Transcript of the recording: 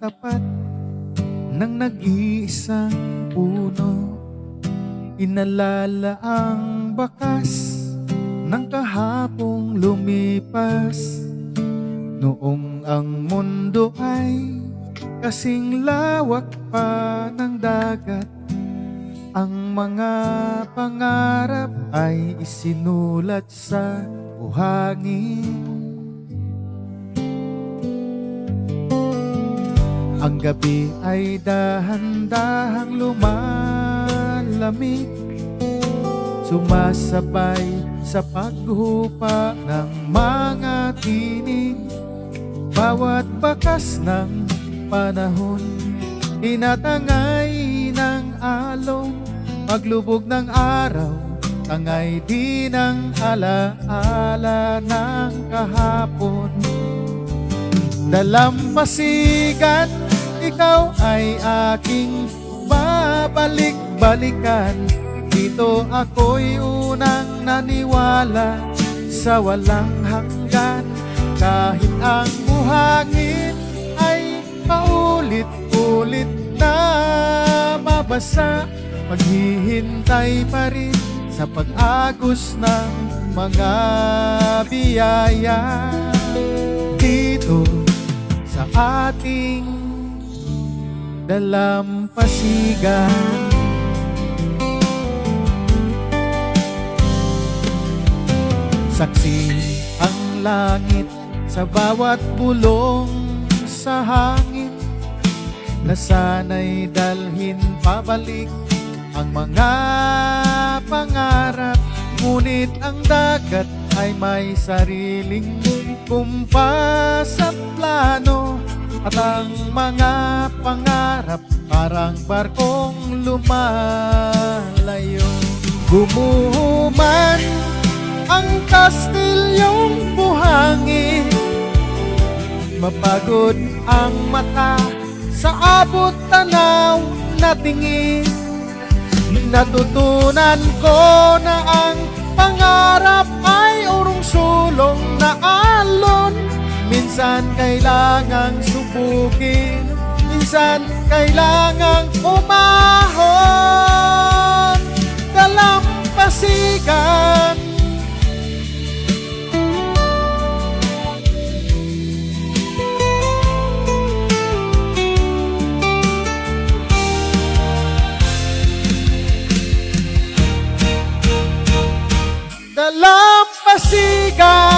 tapat ng nag-iisang puno. Inalala ang bakas ng kahapong lumipas, noong ang mundo ay kasing lawak pa ng dagat. Ang mga pangarap ay isinulat sa buhangin. Ang gabi ay dahan-dahang lumalamig, sumasabay sa paghupa ng mga tinig. Bawat bakas ng panahon, tinatangay ng alon. Paglubog ng araw, tangay din ang alaala ng kahapon. Dalampasigan, ikaw ay aking babalik-balikan. Dito ako'y unang naniwala sa walang hanggan. Kahit ang buhangin ay paulit-ulit na mabasa, maghihintay pa rin sa pag-agos ng mga biyaya. Dito sa ating dalampasigan, saksi ang langit sa bawat bulong sa hangin, na sana'y dalhin pabalik ang mga pangarap. Ngunit ang dagat ay may sariling kumpas at plano, at ang mga pangarap parang barkong lumalayo. Gumuman ang kastilyong buhangin, mapagod ang mata sa abot tanaw na tingin. Natutunan ko na ang pangarap ay urong sulong na alon. Minsan kailangang subukin, minsan kailangang umahon. Dalampasigan, dalampasigan.